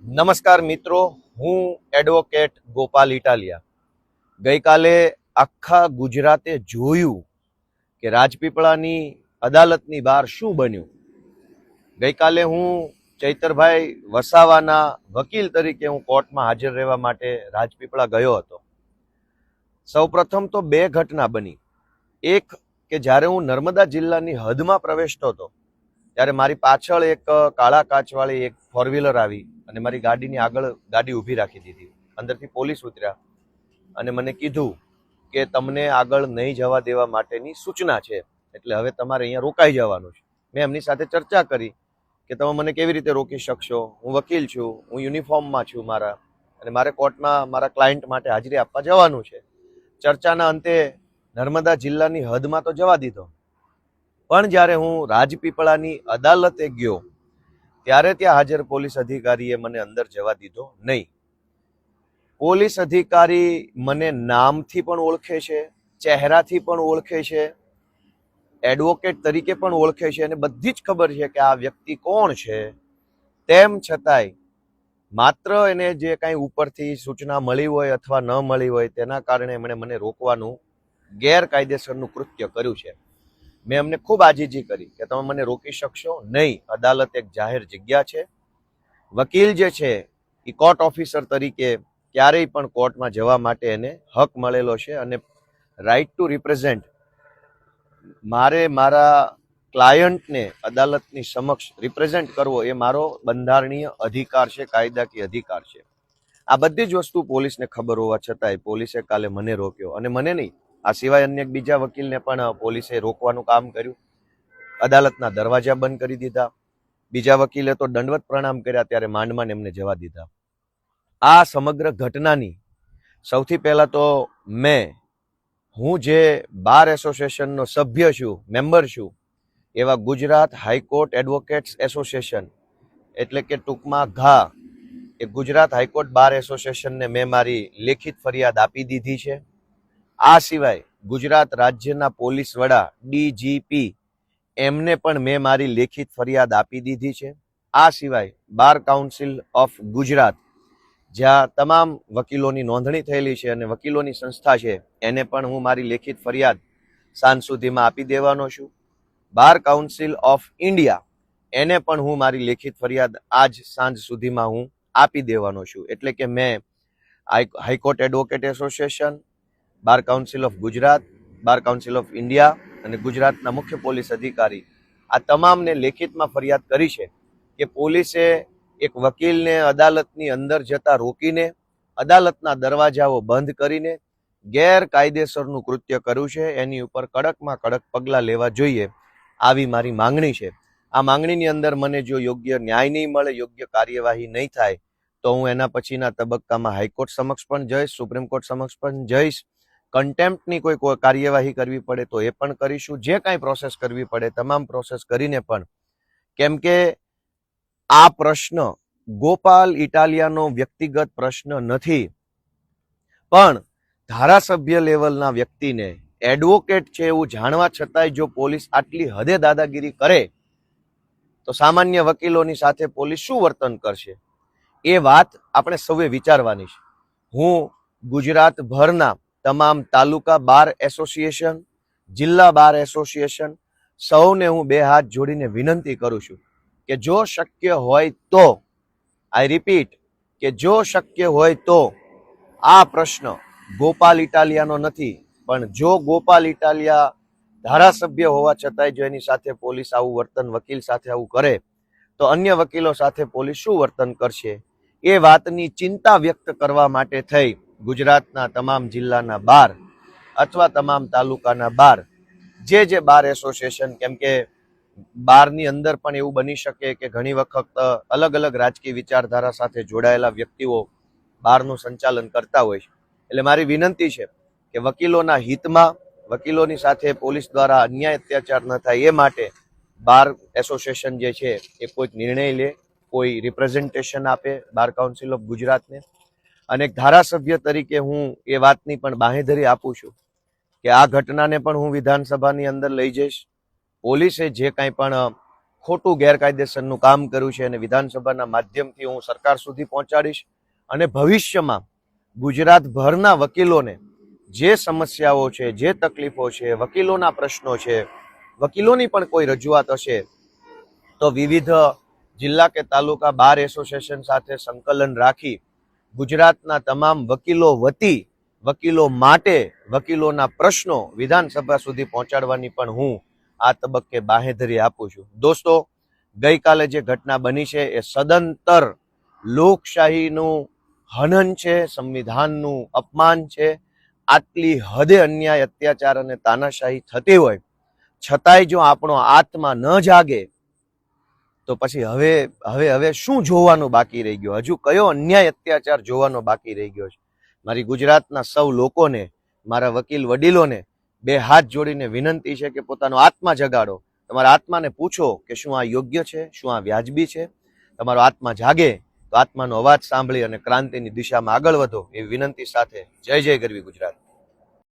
નમસ્કાર મિત્રો, હું એડવોકેટ ગોપાલ ઇટાલિયા. ગઈકાલે આખા ગુજરાતે જોયું કે રાજપીપળાની અદાલતની બહાર શું બન્યું. ગઈકાલે હું ચૈતરભાઈ વસાવાના વકીલ તરીકે હું કોર્ટમાં હાજર રહેવા માટે રાજપીપળા ગયો હતો. સૌપ્રથમ તો બે ઘટના બની. એક કે જ્યારે હું નર્મદા જિલ્લાની હદમાં પ્રવેશતો હતો ત્યારે મારી પાછળ એક કાળા કાચવાળી એક ફોર વ્હીલર આવી અને મારી ગાડીની આગળ ગાડી ઊભી રાખી દીધી. અંદરથી પોલીસ ઉતર્યા અને મને કીધું કે તમને આગળ નહીં જવા દેવા માટેની સૂચના છે, એટલે હવે તમારે અહીંયા રોકાઈ જવાનું છે. મેં એમની સાથે ચર્ચા કરી કે તમે મને કેવી રીતે રોકી શકશો, હું વકીલ છું, હું યુનિફોર્મમાં છું મારા, અને મારે કોર્ટમાં મારા ક્લાયન્ટ માટે હાજરી આપવા જવાનું છે. ચર્ચાના અંતે નર્મદા જિલ્લાની હદમાં તો જવા દીધો, પણ જ્યારે હું રાજપીપળાની અદાલતે ગયો ત્યારે ત્યાં હાજર પોલીસ અધિકારીએ મને અંદર જવા દીધો નહીં. પોલીસ અધિકારી મને નામથી પણ ઓળખે છે, ચહેરાથી પણ ઓળખે છે, એડવોકેટ તરીકે પણ ઓળખે છે અને બધી જ ખબર છે કે આ વ્યક્તિ કોણ છે. તેમ છતાંય માત્ર એને જે કાંઈ ઉપરથી સૂચના મળી હોય અથવા ન મળી હોય તેના કારણે એમણે મને રોકવાનું ગેરકાયદેસરનું કૃત્ય કર્યું છે. મેં એમને ખૂબ આજીજી કરી કે તમે મને રોકી શકશો નહીં, અદાલત એક જાહેર જગ્યા છે. વકીલ જે છે એ કોર્ટ ઓફિસર તરીકે ક્યારેય પણ કોર્ટમાં જવા માટે એને હક મળેલો છે અને રાઇટ ટુ રિપ્રેઝેન્ટ મારે મારા ક્લાયન્ટને અદાલતની સમક્ષ રિપ્રેઝેન્ટ કરવો એ મારો બંધારણીય અધિકાર છે, કાયદાકીય અધિકાર છે. આ બધી જ વસ્તુ પોલીસને ખબર હોવા છતાંય પોલીસે કાલે મને રોક્યો, અને મને નહીં, આ સિવાય અન્ય બીજા વકીલને પણ પોલીસે રોકવાનું કામ કર્યું. અદાલતના દરવાજા બંધ કરી દીધા. બીજા વકીલે તો દંડવત પ્રણામ કર્યા, ત્યારે માંડ એમને જવા દીધા. આ સમગ્ર ઘટનાની સૌથી પહેલા તો હું જે બાર એસોસિએશનનો સભ્ય છું, મેમ્બર છું, એવા ગુજરાત હાઈકોર્ટ એડવોકેટ્સ એસોસિએશન એટલે કે ટૂંકમાં ઘા, એ ગુજરાત હાઈકોર્ટ બાર એસોસિએશનને મેં મારી લેખિત ફરિયાદ આપી દીધી છે. આ સિવાય ગુજરાત રાજ્યના પોલીસ વડા DGP એમને પણ મેં મારી લેખિત ફરિયાદ આપી દીધી છે. આ સિવાય બાર કાઉન્સિલ ઓફ ગુજરાત, જ્યાં તમામ વકીલોની નોંધણી થયેલી છે અને વકીલોની સંસ્થા છે, એને પણ હું મારી લેખિત ફરિયાદ સાંજ સુધીમાં આપી દેવાનો છું. બાર કાઉન્સિલ ઓફ ઇન્ડિયા, એને પણ હું મારી લેખિત ફરિયાદ આજ સાંજ સુધીમાં હું આપી દેવાનો છું. એટલે કે મેં high court advocate association, bar council of Gujarat, bar council of India અને ગુજરાતના મુખ્ય પોલીસ અધિકારી, આ તમામને લેખિતમાં ફરિયાદ કરી છે કે પોલીસે એક વકીલને અદાલતની અંદર જતા રોકીને અદાલતના દરવાજાઓ બંધ કરીને ગેરકાયદેસરનું કૃત્ય કર્યું છે. એની ઉપર કડકમાં કડક પગલાં લેવા જોઈએ, આવી મારી માંગણી છે. આ માંગણીની અંદર મને જો યોગ્ય ન્યાય નહીં મળે, યોગ્ય કાર્યવાહી નહીં થાય, તો હું એના પછીના તબક્કામાં હાઈકોર્ટ સમક્ષ પણ જઈશ, સુપ્રીમ કોર્ટ સમક્ષ પણ જઈશ. કન્ટેમ્પ્ટની કોઈ કાર્યવાહી કરવી પડે તો એ પણ કરીશું. જે કાંઈ પ્રોસેસ કરવી પડે તમામ પ્રોસેસ કરીને પણ, કેમ કે આ પ્રશ્ન ગોપાલ ઇટાલિયાનો વ્યક્તિગત પ્રશ્ન નથી, પણ ધારાસભ્ય લેવલના વ્યક્તિને એડવોકેટ છે એવું જાણવા છતાંય જો પોલીસ આટલી હદે દાદાગીરી કરે તો સામાન્ય વકીલોની સાથે પોલીસ શું વર્તન કરશે, એ વાત આપણે સૌએ વિચારવાની છે. હું ગુજરાતભરના તમામ તાલુકા બાર એસોસિએશન, જિલ્લા બાર એસોસિએશન, સૌને હું બે હાથ જોડીને વિનંતી કરું છું કે જો શક્ય હોય તો, આઈ રિપીટ, કે જો શક્ય હોય તો આ પ્રશ્ન ગોપાલ ઇટાલિયાનો નથી, પણ જો ગોપાલ ઇટાલિયા ધારાસભ્ય હોવા છતાંય જો એની સાથે પોલીસ આવું વર્તન, વકીલ સાથે આવું કરે, તો અન્ય વકીલો સાથે પોલીસ શું વર્તન કરશે, એ વાતની ચિંતા વ્યક્ત કરવા માટે થઈ ગુજરાતના તમામ જિલ્લાના બાર અથવા તમામ તાલુકાના બાર, જે બાર એસોસિએશન, કેમ કે બારની અંદર પણ એવું બની શકે કે ઘણી વખત અલગ અલગ રાજકીય વિચારધારા સાથે જોડાયેલા વ્યક્તિઓ બારનું સંચાલન કરતા હોય છે. એટલે મારી વિનંતી છે કે વકીલોના હિતમાં, વકીલોની સાથે પોલીસ દ્વારા અન્યાય અત્યાચાર ન થાય એ માટે બાર એસોસિએશન જે છે એ કોઈક નિર્ણય લે, કોઈ રિપ્રેઝન્ટેશન આપે બાર કાઉન્સિલ ઓફ ગુજરાતને. અને એક ધારાસભ્ય તરીકે હું એ વાતની પણ બાંહેધરી આપું છું કે આ ઘટનાને પણ હું વિધાનસભાની અંદર લઈ જઈશ. પોલીસે જે કાંઈ પણ ખોટું ગેરકાયદેસરનું કામ કર્યું છે અને વિધાનસભાના માધ્યમથી હું સરકાર સુધી પહોંચાડીશ અને ભવિષ્યમાં ગુજરાતભરના વકીલોને જે સમસ્યાઓ છે, જે તકલીફો છે, વકીલોના પ્રશ્નો છે, વકીલોની પણ કોઈ રજૂઆત હશે તો વિવિધ જિલ્લા કે તાલુકા બાર એસોસિએશન સાથે સંકલન રાખી ગુજરાતના તમામ વકીલો વતી, વકીલો માટે, વકીલોના પ્રશ્નો વિધાનસભા સુધી પહોંચાડવાની પણ હું આ તબક્કે બાહેધરી આપું છું. દોસ્તો, ગઈકાલે જે ઘટના બની છે એ સદંતર લોકશાહીનું હનન છે, સંવિધાનનું અપમાન છે. આટલી હદે અન્યાય, અત્યાચાર અને તાનાશાહી થતી હોય છતાંય જો આપણો આત્મા ન જાગે તો પછી હવે શું જોવાનું બાકી રહી ગયો? હજુ કયો અન્યાય, અત્યાચાર જોવાનો બાકી રહી ગયો છે? મારી ગુજરાતના સૌ લોકોને, મારા વકીલ વડીલોને બે હાથ જોડીને વિનંતી છે કે પોતાનો આત્મા જગાડો. તમારા આત્માને પૂછો કે શું આ યોગ્ય છે, શું આ વ્યાજબી છે. તમારો આત્મા જાગે તો આત્માનો અવાજ સાંભળી અને ક્રાંતિની દિશામાં આગળ વધો એવી વિનંતી સાથે જય જય ગરવી ગુજરાત.